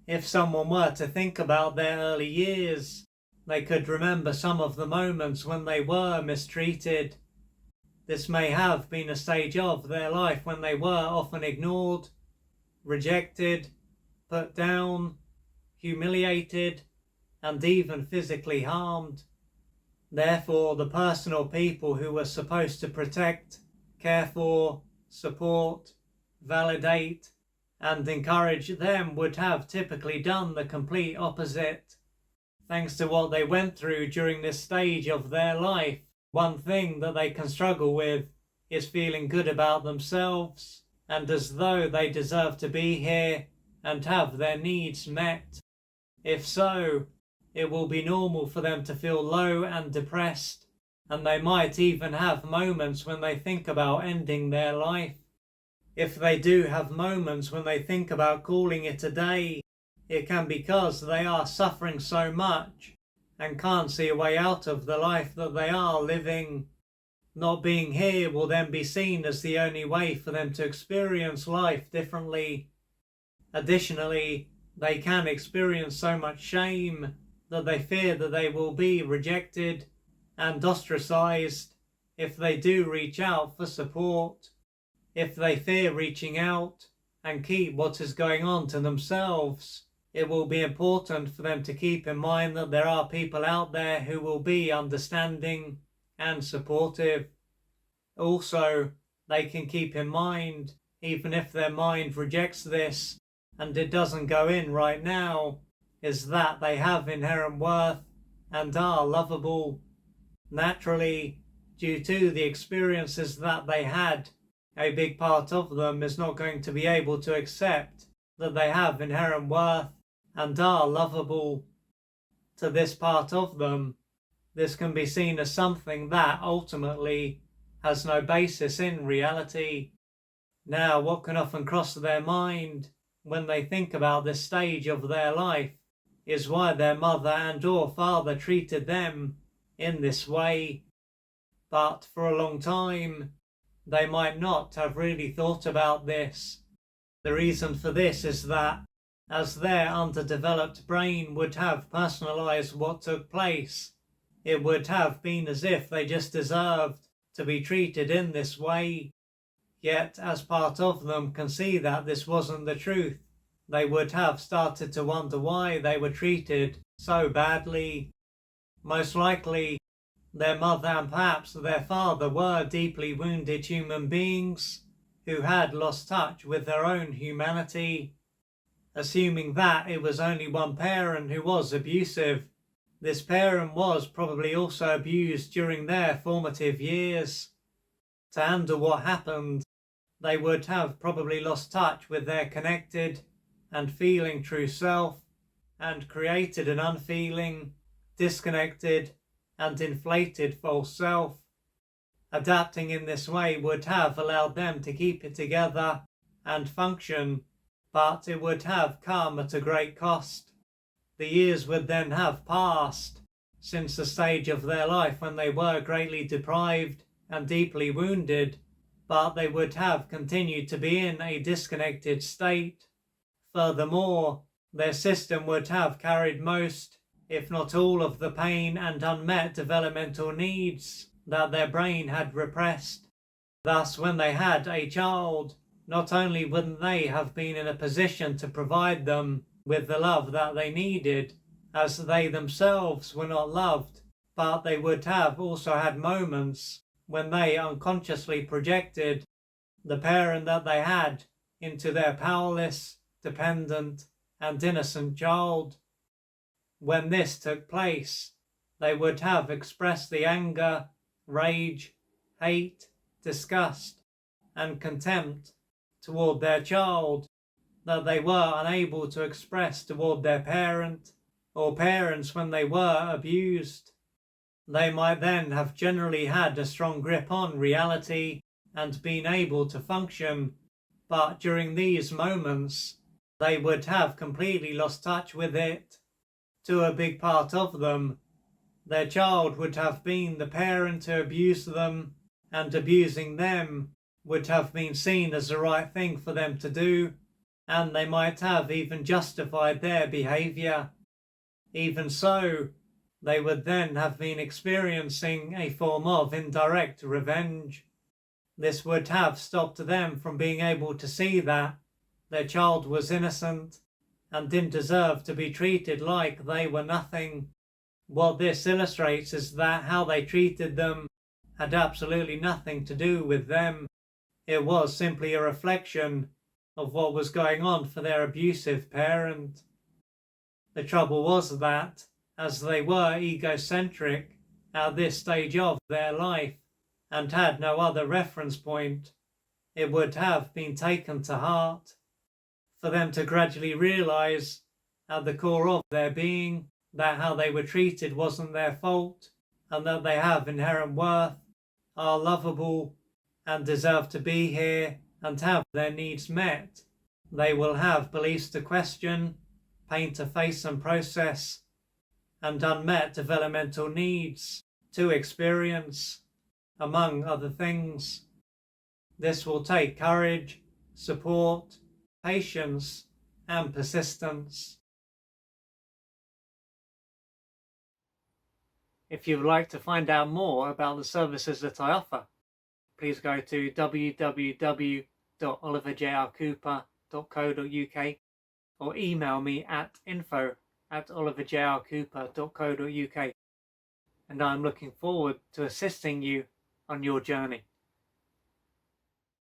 If someone were to think about their early years, they could remember some of the moments when they were mistreated. This may have been a stage of their life when they were often ignored, rejected, put down, humiliated, and even physically harmed. Therefore, the person or people who were supposed to protect, care for, support, validate, and encourage them would have typically done the complete opposite. Thanks to what they went through during this stage of their life, one thing that they can struggle with is feeling good about themselves and as though they deserve to be here and have their needs met. If so, it will be normal for them to feel low and depressed, and they might even have moments when they think about ending their life. If they do have moments when they think about calling it a day, it can be because they are suffering so much and can't see a way out of the life that they are living. Not being here will then be seen as the only way for them to experience life differently. Additionally, they can experience so much shame that they fear that they will be rejected and ostracized if they do reach out for support. If they fear reaching out and keep what is going on to themselves, it will be important for them to keep in mind that there are people out there who will be understanding and supportive. Also, they can keep in mind, even if their mind rejects this and it doesn't go in right now, is that they have inherent worth and are lovable. Naturally, due to the experiences that they had, a big part of them is not going to be able to accept that they have inherent worth and are lovable. To this part of them, this can be seen as something that ultimately has no basis in reality. Now, what can often cross their mind when they think about this stage of their life is why their mother and or father treated them in this way. But for a long time, they might not have really thought about this. The reason for this is that, as their underdeveloped brain would have personalized what took place, it would have been as if they just deserved to be treated in this way. Yet, as part of them can see that this wasn't the truth, they would have started to wonder why they were treated so badly. Most likely, their mother and perhaps their father were deeply wounded human beings who had lost touch with their own humanity. Assuming that it was only one parent who was abusive, this parent was probably also abused during their formative years. To handle what happened, they would have probably lost touch with their connected and feeling true self and created an unfeeling, disconnected, and inflated false self. Adapting in this way would have allowed them to keep it together and function, but it would have come at a great cost. The years would then have passed since the stage of their life when they were greatly deprived and deeply wounded, but they would have continued to be in a disconnected state. Furthermore, their system would have carried most, if not all, of the pain and unmet developmental needs that their brain had repressed. Thus, when they had a child, not only wouldn't they have been in a position to provide them with the love that they needed, as they themselves were not loved, but they would have also had moments when they unconsciously projected the parent that they had into their powerless, dependent, and innocent child. When this took place, they would have expressed the anger, rage, hate, disgust, and contempt toward their child that they were unable to express toward their parent or parents when they were abused. They might then have generally had a strong grip on reality and been able to function, but during these moments, they would have completely lost touch with it. To a big part of them, their child would have been the parent who abused them, and abusing them would have been seen as the right thing for them to do. and they might have even justified their behaviour. Even so, they would then have been experiencing a form of indirect revenge. This would have stopped them from being able to see that their child was innocent and didn't deserve to be treated like they were nothing. What this illustrates is that how they treated them had absolutely nothing to do with them. It was simply a reflection of what was going on for their abusive parent. The trouble was that, as they were egocentric at this stage of their life and had no other reference point, it would have been taken to heart for them to gradually realise at the core of their being that how they were treated wasn't their fault, and that they have inherent worth, are lovable, and deserve to be here and have their needs met. They will have beliefs to question, pain to face and process, and unmet developmental needs to experience, among other things. This will take courage, support, patience, and persistence. If you would like to find out more about the services that I offer, please go to www.oliverjrcooper.co.uk or email me at info@oliverjrcooper.co.uk, and I'm looking forward to assisting you on your journey.